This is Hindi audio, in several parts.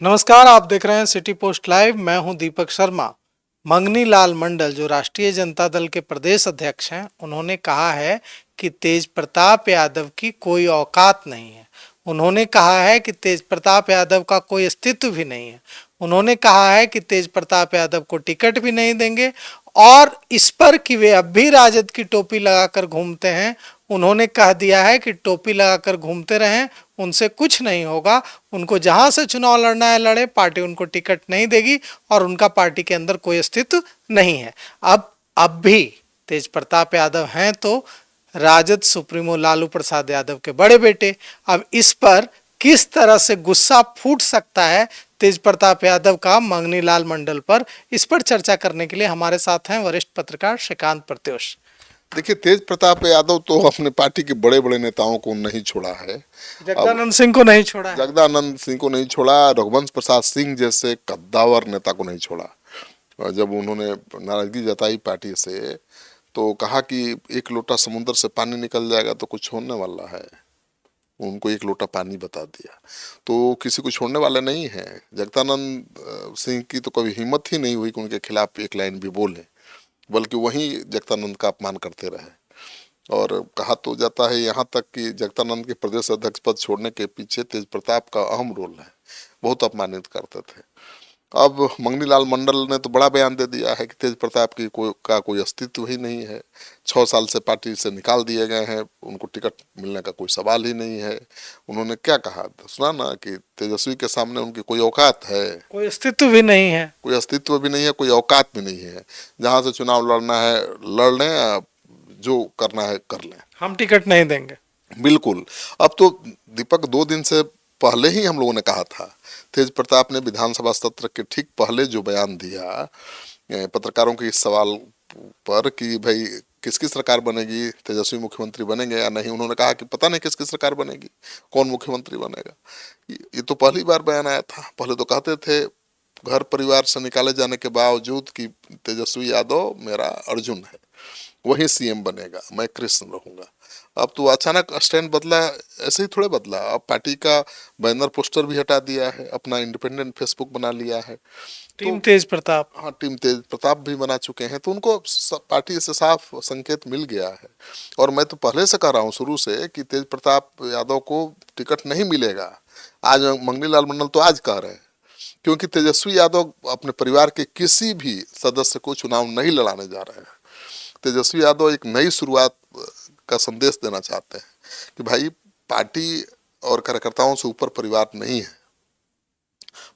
नमस्कार, आप देख रहे हैं सिटी पोस्ट लाइव। मैं हूं दीपक शर्मा। मंगनी लाल मंडल जो राष्ट्रीय जनता दल के प्रदेश अध्यक्ष हैं, उन्होंने कहा है कि तेज प्रताप यादव की कोई औकात नहीं है। उन्होंने कहा है कि तेज प्रताप यादव का कोई अस्तित्व भी नहीं है। उन्होंने कहा है कि तेज प्रताप यादव को टिकट भी नहीं देंगे। और इस पर कि वे अब भी राजद की टोपी लगाकर घूमते हैं, उन्होंने कह दिया है कि टोपी लगाकर घूमते रहें, उनसे कुछ नहीं होगा। उनको जहां से चुनाव लड़ना है लड़े, पार्टी उनको टिकट नहीं देगी और उनका पार्टी के अंदर कोई अस्तित्व नहीं है। अब भी तेज प्रताप यादव हैं तो राजद सुप्रीमो लालू प्रसाद यादव के बड़े बेटे। अब इस पर किस तरह से गुस्सा फूट सकता है तेज प्रताप यादव का मंगनी लाल मंडल पर, इस पर चर्चा करने के लिए हमारे साथ हैं वरिष्ठ पत्रकार श्रीकांत प्रत्युष। देखिए, तेज प्रताप यादव तो अपने पार्टी के बड़े बड़े नेताओं को नहीं छोड़ा है। अब जगदानंद सिंह को नहीं छोड़ा है। जगदानंद सिंह को नहीं छोड़ा, रघुवंश प्रसाद सिंह जैसे कद्दावर नेता को नहीं छोड़ा। और जब उन्होंने नाराजगी जताई पार्टी से, तो कहा कि एक लोटा समुद्र से पानी निकल जाएगा तो कुछ होने वाला है। उनको एक लोटा पानी बता दिया, तो किसी को छोड़ने वाले नहीं है। जगदानंद सिंह की तो कभी हिम्मत ही नहीं हुई कि उनके खिलाफ एक लाइन भी बोले, बल्कि वहीं जगदानंद का अपमान करते रहे। और कहा तो जाता है यहाँ तक कि जगदानंद के प्रदेश अध्यक्ष पद छोड़ने के पीछे तेज प्रताप का अहम रोल है। बहुत अपमानित करते थे। अब मंगनी लाल मंडल ने तो बड़ा बयान दे दिया है कि तेज प्रताप की कोई अस्तित्व ही नहीं है। 6 साल से पार्टी से निकाल दिए गए हैं, उनको टिकट मिलने का कोई सवाल ही नहीं है। उन्होंने क्या कहा सुना ना, कि तेजस्वी के सामने उनकी कोई औकात है, कोई अस्तित्व भी नहीं है। कोई अस्तित्व भी नहीं है, कोई औकात भी नहीं है। जहाँ से चुनाव लड़ना है लड़ लें, जो करना है कर लें, हम टिकट नहीं देंगे। बिल्कुल। अब तो दीपक 2 दिन से पहले ही हम लोगों ने कहा था, तेज प्रताप ने विधानसभा सत्र के ठीक पहले जो बयान दिया पत्रकारों के इस सवाल पर कि भाई किसकी सरकार बनेगी, तेजस्वी मुख्यमंत्री बनेंगे या नहीं, उन्होंने कहा कि पता नहीं किसकी सरकार बनेगी, कौन मुख्यमंत्री बनेगा। ये तो पहली बार बयान आया था। पहले तो कहते थे घर परिवार से निकाले जाने के बावजूद कि तेजस्वी यादव मेरा अर्जुन है, वही सीएम बनेगा, मैं कृष्ण रहूंगा। अब तो अचानक स्टैंड बदला, ऐसे ही थोड़े बदला। अब पार्टी का बैनर पोस्टर भी हटा दिया है, अपना इंडिपेंडेंट फेसबुक बना लिया है। टीम तो तेज प्रताप। हाँ, टीम तेज प्रताप भी बना चुके हैं। तो उनको पार्टी से साफ संकेत मिल गया है। और मैं तो पहले से कह रहा हूँ शुरू से कि तेज प्रताप यादव को टिकट नहीं मिलेगा। आज मंगनी लाल मंडल तो आज कह रहे हैं, क्योंकि तेजस्वी यादव अपने परिवार के किसी भी सदस्य को चुनाव नहीं लड़ाने जा रहे हैं। तेजस्वी यादव एक नई शुरुआत का संदेश देना चाहते हैं कि भाई, पार्टी और कार्यकर्ताओं से ऊपर परिवार नहीं है।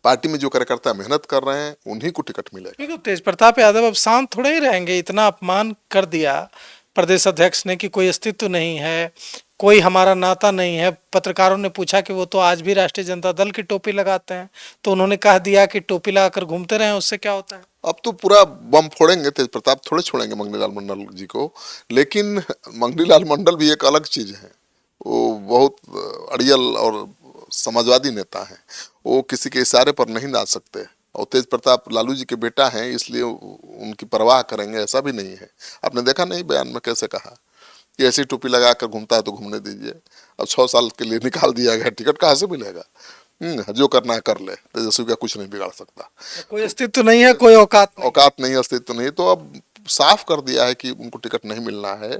पार्टी में जो कार्यकर्ता मेहनत कर रहे हैं उन्हीं को टिकट मिलेगा। देखो, तेज प्रताप यादव अब शांत थोड़े ही रहेंगे। इतना अपमान कर दिया प्रदेश अध्यक्ष ने कि कोई अस्तित्व नहीं है, कोई हमारा नाता नहीं है। पत्रकारों ने पूछा कि वो तो आज भी राष्ट्रीय जनता दल की टोपी लगाते हैं, तो उन्होंने कह दिया कि टोपी लगाकर घूमते रहे, उससे क्या होता है। अब तो पूरा बम फोड़ेंगे, तेज प्रताप थोड़े छोड़ेंगे मंगनीलाल मंडल जी को। लेकिन मंगनीलाल मंडल भी एक अलग चीज है। वो बहुत अड़ियल और समाजवादी नेता है। वो किसी के इशारे पर नहीं नाच सकते। और तेज प्रताप लालू जी के बेटा हैं, इसलिए उनकी परवाह करेंगे ऐसा भी नहीं है। आपने देखा नहीं बयान में कैसे कहा कि ऐसी टोपी लगा कर घूमता है तो घूमने दीजिए। अब 6 साल के लिए निकाल दिया गया, टिकट कहाँ से मिलेगा। जो करना है कर ले, तेजस्वी का कुछ नहीं बिगाड़ सकता। कोई अस्तित्व नहीं है, कोई औकात नहीं। औकात नहीं, अस्तित्व नहीं, तो अब साफ कर दिया है कि उनको टिकट नहीं मिलना है।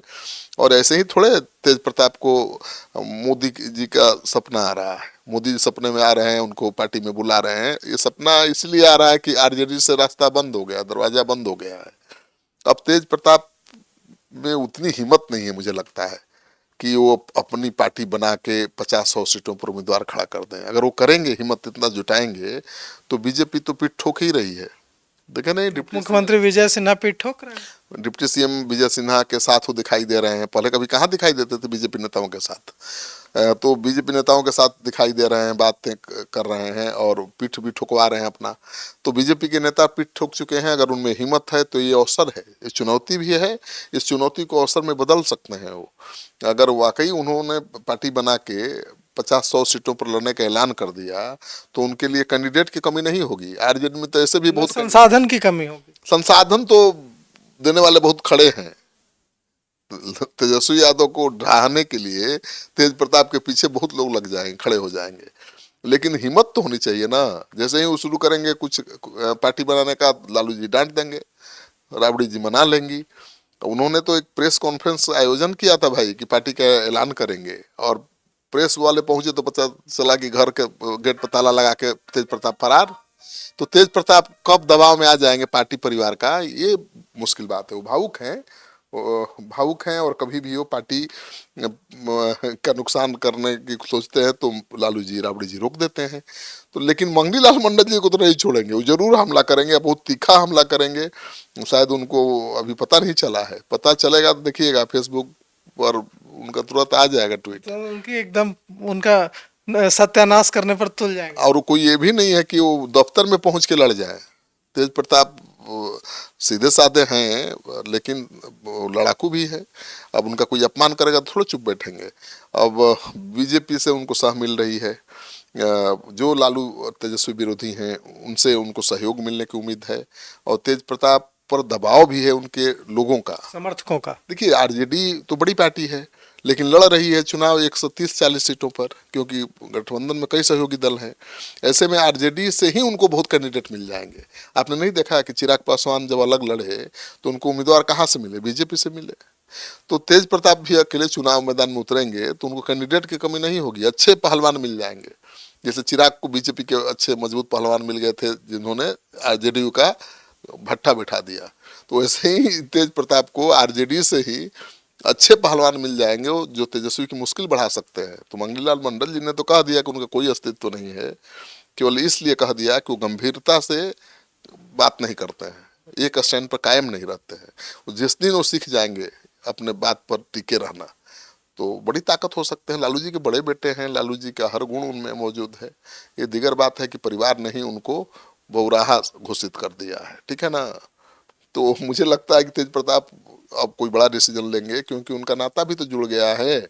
और ऐसे ही थोड़े तेज प्रताप को मोदी जी का सपना आ रहा है। मोदी जी सपने में आ रहे हैं, उनको पार्टी में बुला रहे हैं। ये सपना इसलिए आ रहा है कि आरजेडी से रास्ता बंद हो गया, दरवाजा बंद हो गया है। अब तेज प्रताप में उतनी हिम्मत नहीं है, मुझे लगता है कि वो अपनी पार्टी बना के 50-100 सीटों पर उम्मीदवार खड़ा कर दें। अगर वो करेंगे, हिम्मत इतना जुटाएंगे, तो बीजेपी तो पीठ ठोक ही रही है। देखे नहीं, मुख्यमंत्री विजय सिन्हा पीठ ठोक रहे हैं। डिप्टी सीएम विजय सिन्हा के साथ वो दिखाई दे रहे हैं। पहले कभी कहाँ दिखाई देते थे बीजेपी नेताओं के साथ। तो बीजेपी नेताओं के साथ दिखाई दे रहे हैं, बातें कर रहे हैं और पीठ भी ठुकवा रहे हैं अपना। तो बीजेपी के नेता पीठ ठोक चुके हैं। अगर उनमें हिम्मत है तो ये अवसर है, ये चुनौती भी है। इस चुनौती को अवसर में बदल सकते हैं वो। अगर वाकई उन्होंने पार्टी बना के 50-100 सीटों पर लड़ने का ऐलान कर दिया, तो उनके लिए कैंडिडेट की कमी नहीं होगी। आरजेडी में तो ऐसे भी बहुत संसाधन की कमी होगी। संसाधन तो देने वाले बहुत खड़े हैं। तेजस्वी यादव को ढहाने के लिए तेज प्रताप के पीछे बहुत लोग लग जाएंगे, खड़े हो जाएंगे। लेकिन हिम्मत तो होनी चाहिए ना। जैसे ही वो शुरू करेंगे कुछ पार्टी बनाने का, लालू जी डांट देंगे, राबड़ी जी मना लेंगी। उन्होंने तो एक प्रेस कॉन्फ्रेंस आयोजन किया था भाई कि पार्टी का ऐलान करेंगे, और प्रेस वाले पहुंचे तो पता चला कि घर के गेट पर ताला लगा के तेज प्रताप फरार। तो तेज प्रताप कब दबाव में आ जाएंगे पार्टी परिवार का, ये मुश्किल बात है। वो भावुक हैं और कभी भी वो पार्टी का नुकसान करने की सोचते हैं तो लालू जी राबड़ी जी रोक देते हैं। तो लेकिन मंगनी लाल मंडल जी को तो नहीं छोड़ेंगे, वो जरूर हमला करेंगे, बहुत तीखा हमला करेंगे। शायद उनको अभी पता नहीं चला है, पता चलेगा तो देखिएगा फेसबुक पर उनका तुरंत आ जाएगा ट्वीट। तो उनकी एकदम उनका सत्यानाश करने पर तुल जाएंगे। और कोई ये भी नहीं है कि वो दफ्तर में पहुंच के लड़ जाए। तेज प्रताप सीधे साधे हैं, लेकिन लड़ाकू भी है। अब उनका कोई अपमान करेगा तो थोड़ा चुप बैठेंगे। अब बीजेपी से उनको सह मिल रही है, जो लालू और तेजस्वी विरोधी हैं उनसे उनको सहयोग मिलने की उम्मीद है, और तेज प्रताप पर दबाव भी है उनके लोगों का, समर्थकों का। देखिए आरजेडी तो बड़ी पार्टी है, लेकिन लड़ रही है चुनाव 130-40 सीटों पर, क्योंकि गठबंधन में कई सहयोगी दल हैं। ऐसे में आरजेडी से ही उनको बहुत कैंडिडेट मिल जाएंगे। आपने नहीं देखा कि चिराग पासवान जब अलग लड़े तो उनको उम्मीदवार कहाँ से मिले, बीजेपी से मिले। तो तेज प्रताप भी अकेले चुनाव मैदान में उतरेंगे तो उनको कैंडिडेट की कमी नहीं होगी, अच्छे पहलवान मिल जाएंगे। जैसे चिराग को बीजेपी के अच्छे मजबूत पहलवान मिल गए थे जिन्होंने आरजेडी का भट्ठा बिठा दिया, तो वैसे ही तेज प्रताप को आरजेडी से ही अच्छे पहलवान मिल जाएंगे जो तेजस्वी की मुश्किल बढ़ा सकते हैं। तो मंगनीलाल मंडल जी ने तो कह दिया कि उनका कोई अस्तित्व नहीं है, केवल इसलिए कह दिया कि वो गंभीरता से बात नहीं करते हैं, एक स्टैंड पर कायम नहीं रहते हैं। जिस दिन वो सीख जाएंगे अपने बात पर टिके रहना तो बड़ी ताकत हो सकते हैं। लालू जी के बड़े बेटे हैं, लालू जी का हर गुण उनमें मौजूद है। ये दीगर बात है कि परिवार ने ही उनको बहुराहा घोषित कर दिया है, ठीक है ना। तो मुझे लगता है कि तेज प्रताप अब कोई बड़ा डिसीजन लेंगे, क्योंकि उनका नाता भी तो जुड़ गया है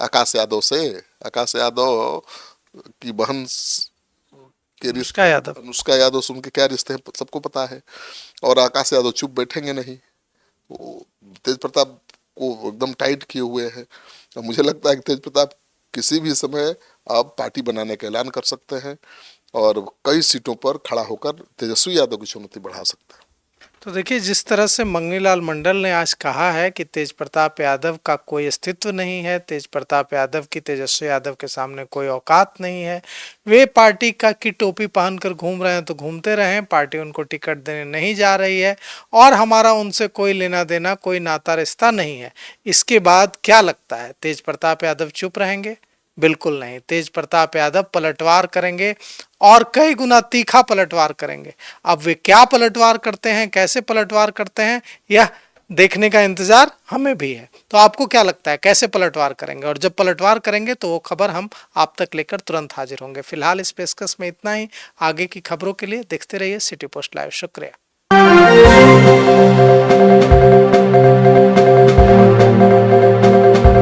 आकाश यादव से। आकाश यादव की बहन के अनुष्का यादव। अनुष्का यादव से उनके क्या रिश्ते हैं सबको पता है, और आकाश यादव चुप बैठेंगे नहीं। वो तेज प्रताप को एकदम टाइट किए हुए हैं। और मुझे लगता है कि तेज प्रताप किसी भी समय अब पार्टी बनाने का ऐलान कर सकते हैं और कई सीटों पर खड़ा होकर तेजस्वी यादव की चुनौती बढ़ा सकते हैं। तो देखिए, जिस तरह से मंगनीलाल मंडल ने आज कहा है कि तेज प्रताप यादव का कोई अस्तित्व नहीं है, तेज प्रताप यादव की तेजस्वी यादव के सामने कोई औकात नहीं है, वे पार्टी का की टोपी पहनकर घूम रहे हैं तो घूमते रहें, पार्टी उनको टिकट देने नहीं जा रही है और हमारा उनसे कोई लेना देना, कोई नाता रिश्ता नहीं है। इसके बाद क्या लगता है, तेज प्रताप यादव चुप रहेंगे? बिल्कुल नहीं, तेज प्रताप यादव पलटवार करेंगे और कई गुना तीखा पलटवार करेंगे। अब वे क्या पलटवार करते हैं, कैसे पलटवार करते हैं, यह देखने का इंतजार हमें भी है। तो आपको क्या लगता है कैसे पलटवार करेंगे? और जब पलटवार करेंगे तो वो खबर हम आप तक लेकर तुरंत हाजिर होंगे। फिलहाल इस पेशकश में इतना ही। आगे की खबरों के लिए देखते रहिए सिटी पोस्ट लाइव। शुक्रिया।